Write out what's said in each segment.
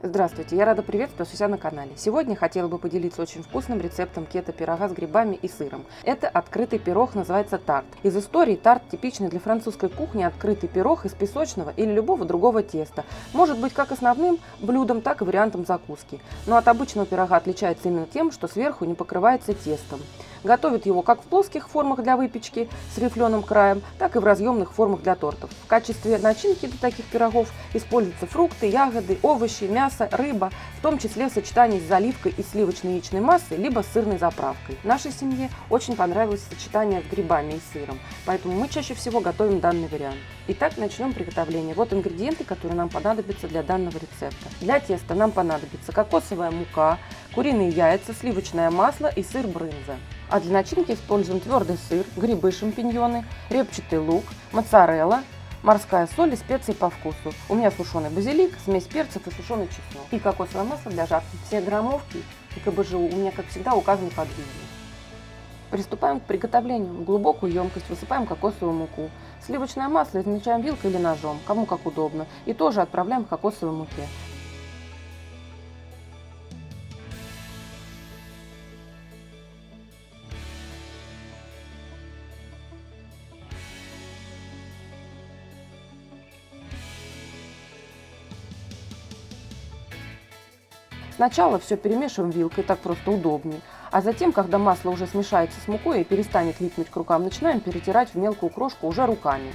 Здравствуйте, я рада приветствовать себя на канале. Сегодня хотела бы поделиться очень вкусным рецептом кето-пирога с грибами и сыром. Это открытый пирог, называется тарт. Из истории тарт типичный для французской кухни открытый пирог из песочного или любого другого теста. Может быть как основным блюдом, так и вариантом закуски. Но от обычного пирога отличается именно тем, что сверху не покрывается тестом. Готовят его как в плоских формах для выпечки с рифленым краем, так и в разъемных формах для тортов. В качестве начинки для таких пирогов используются фрукты, ягоды, овощи, мясо, рыба, в том числе в сочетании с заливкой из сливочной яичной массы, либо с сырной заправкой. Нашей семье очень понравилось сочетание с грибами и сыром, поэтому мы чаще всего готовим данный вариант. Итак, начнем приготовление. Вот ингредиенты, которые нам понадобятся для данного рецепта. Для теста нам понадобится кокосовая мука, куриные яйца, сливочное масло и сыр брынза. А для начинки используем твердый сыр, грибы-шампиньоны, репчатый лук, моцарелла, морская соль и специи по вкусу. У меня сушеный базилик, смесь перцев и сушеный чеснок. И кокосовое масло для жарки. Все граммовки и КБЖУ у меня, как всегда, указаны под видео. Приступаем к приготовлению. В глубокую емкость высыпаем кокосовую муку. Сливочное масло измельчаем вилкой или ножом, кому как удобно. И тоже отправляем в кокосовой муке. Сначала все перемешиваем вилкой, так просто удобнее. А затем, когда масло уже смешается с мукой и перестанет липнуть к рукам, начинаем перетирать в мелкую крошку уже руками.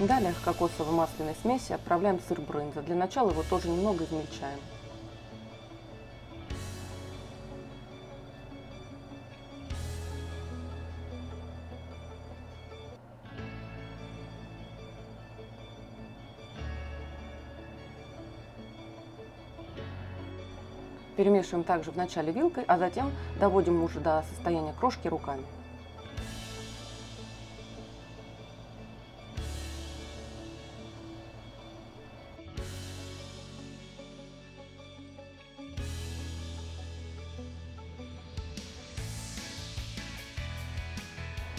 Далее к кокосово-масляной смеси отправляем сыр брынза. Для начала его тоже немного измельчаем. Перемешиваем также вначале вилкой, а затем доводим уже до состояния крошки руками.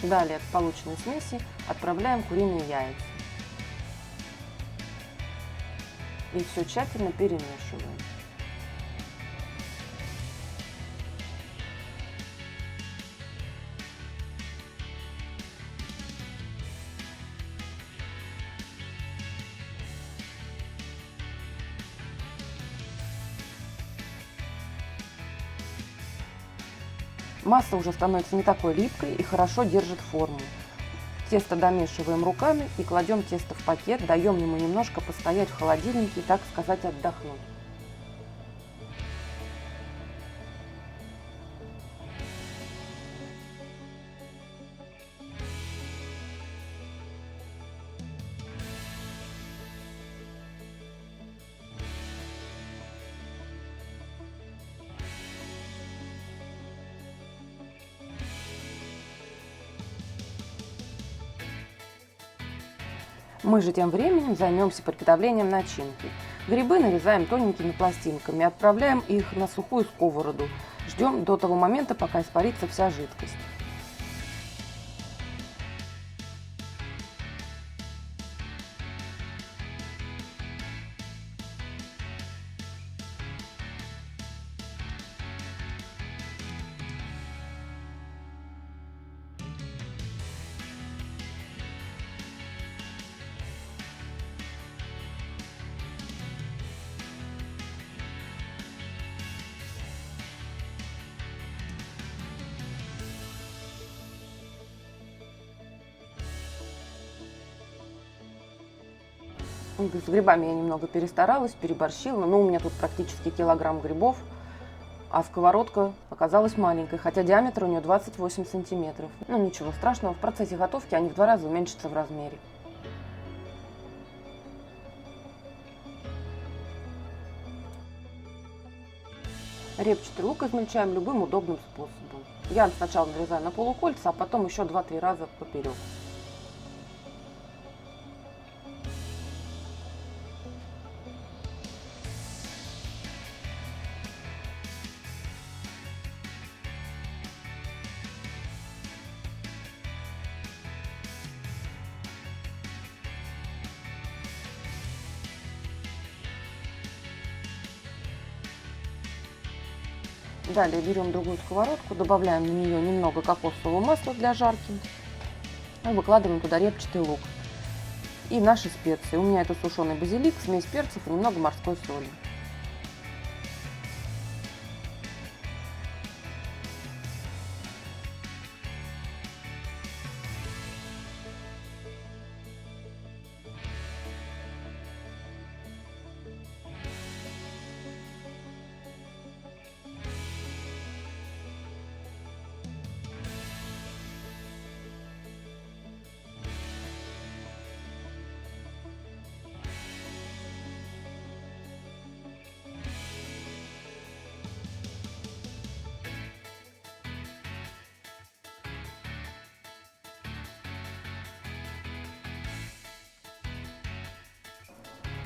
Далее к полученной смеси отправляем куриные яйца. И все тщательно перемешиваем. Масса уже становится не такой липкой и хорошо держит форму. Тесто домешиваем руками и кладем тесто в пакет, даем ему немножко постоять в холодильнике и, так сказать, отдохнуть. Мы же тем временем займемся приготовлением начинки. Грибы нарезаем тоненькими пластинками, отправляем их на сухую сковороду. Ждем до того момента, пока испарится вся жидкость. С грибами я немного перестаралась, переборщила, но у меня тут практически килограмм грибов, а сковородка оказалась маленькой, хотя диаметр у нее 28 сантиметров. Ну ничего страшного, в процессе готовки они в 2 раза уменьшатся в размере. Репчатый лук измельчаем любым удобным способом. Я сначала нарезаю на полукольца, а потом еще 2-3 раза поперек. Далее берем другую сковородку, добавляем на нее немного кокосового масла для жарки и выкладываем туда репчатый лук и наши специи. У меня это сушеный базилик, смесь перцев и немного морской соли.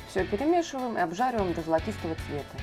Все перемешиваем и обжариваем до золотистого цвета.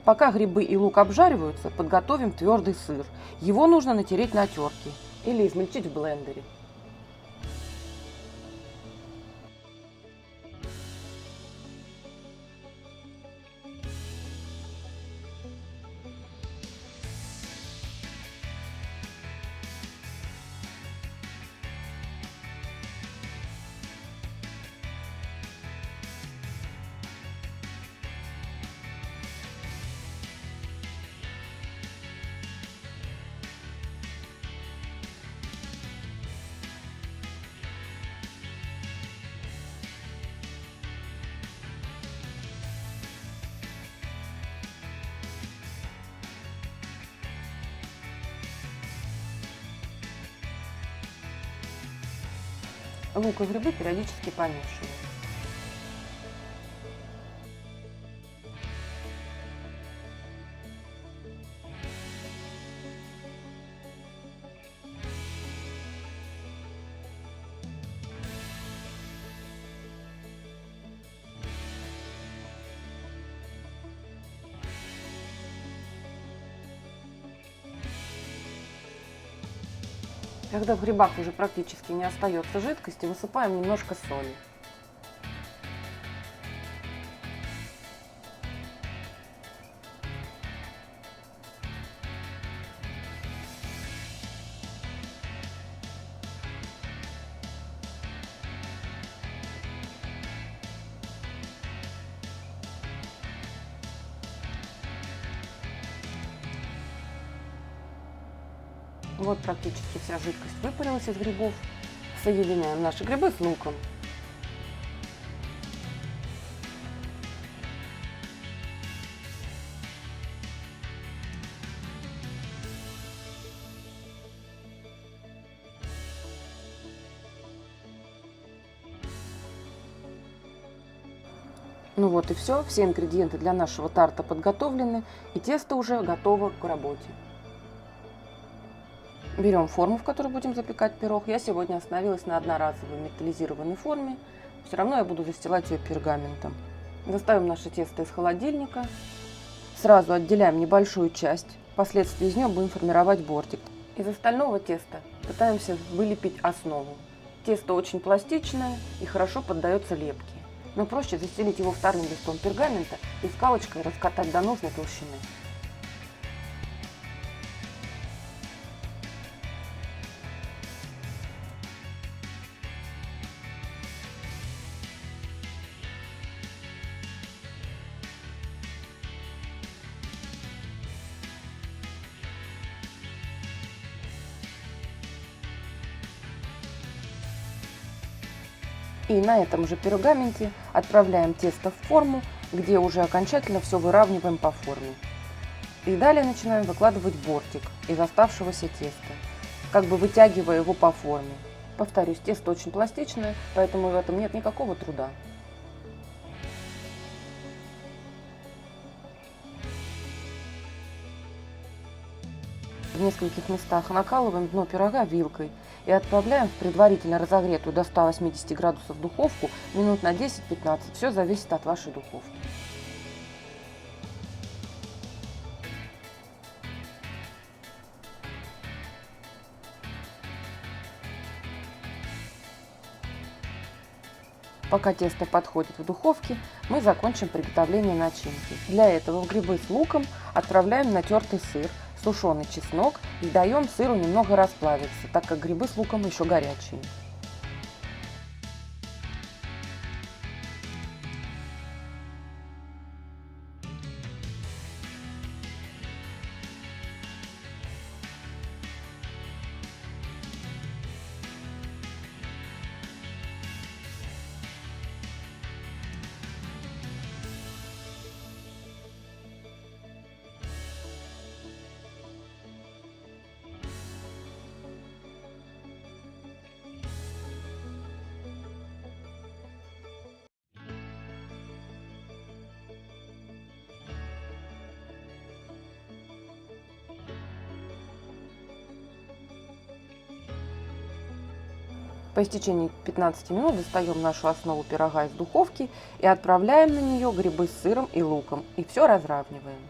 Пока грибы и лук обжариваются, подготовим твердый сыр. Его нужно натереть на терке или измельчить в блендере. Лук и грибы периодически помешиваем. Когда в грибах уже практически не остается жидкости, высыпаем немножко соли. Вот практически вся жидкость выпарилась из грибов. Соединяем наши грибы с луком. Ну вот и все ингредиенты для нашего тарта подготовлены, и тесто уже готово к работе. Берем форму, в которой будем запекать пирог. Я сегодня остановилась на одноразовой металлизированной форме. Все равно я буду застилать ее пергаментом. Достаем наше тесто из холодильника. Сразу отделяем небольшую часть. Впоследствии из нее будем формировать бортик. Из остального теста пытаемся вылепить основу. Тесто очень пластичное и хорошо поддается лепке. Но проще застелить его вторым листом пергамента и скалочкой раскатать до нужной толщины. И на этом же пергаменте отправляем тесто в форму, где уже окончательно все выравниваем по форме. И далее начинаем выкладывать бортик из оставшегося теста, как бы вытягивая его по форме. Повторюсь, тесто очень пластичное, поэтому в этом нет никакого труда. В нескольких местах накалываем дно пирога вилкой и отправляем в предварительно разогретую до 180 градусов духовку минут на 10-15. Все зависит от вашей духовки. Пока тесто подходит в духовке, мы закончим приготовление начинки. Для этого в грибы с луком отправляем натертый сыр, сушеный чеснок и даем сыру немного расплавиться, так как грибы с луком еще горячие. По истечении 15 минут достаем нашу основу пирога из духовки и отправляем на нее грибы с сыром и луком. И все разравниваем.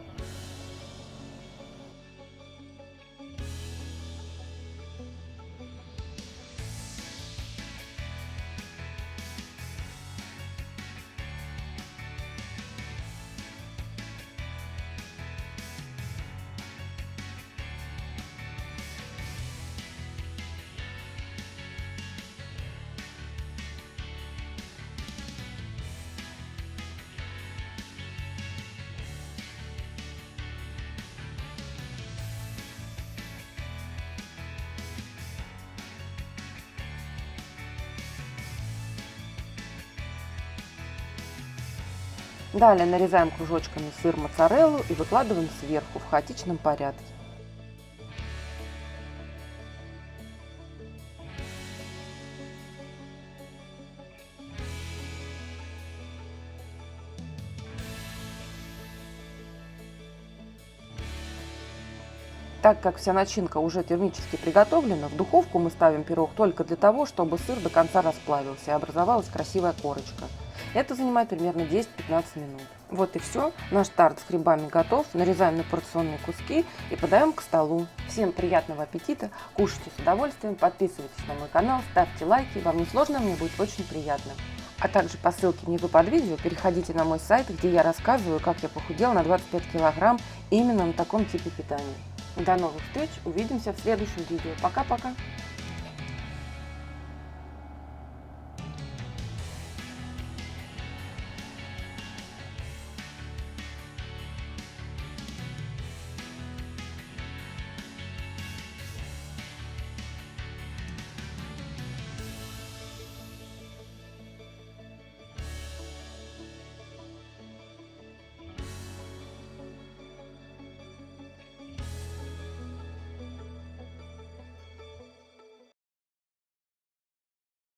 Далее нарезаем кружочками сыр моцареллу и выкладываем сверху в хаотичном порядке. Так как вся начинка уже термически приготовлена, в духовку мы ставим пирог только для того, чтобы сыр до конца расплавился и образовалась красивая корочка. Это занимает примерно 10-15 минут. Вот и все. Наш тарт с грибами готов. Нарезаем на порционные куски и подаем к столу. Всем приятного аппетита. Кушайте с удовольствием. Подписывайтесь на мой канал, ставьте лайки. Вам не сложно, мне будет очень приятно. А также по ссылке внизу под видео переходите на мой сайт, где я рассказываю, как я похудела на 25 килограмм именно на таком типе питания. До новых встреч. Увидимся в следующем видео. Пока-пока.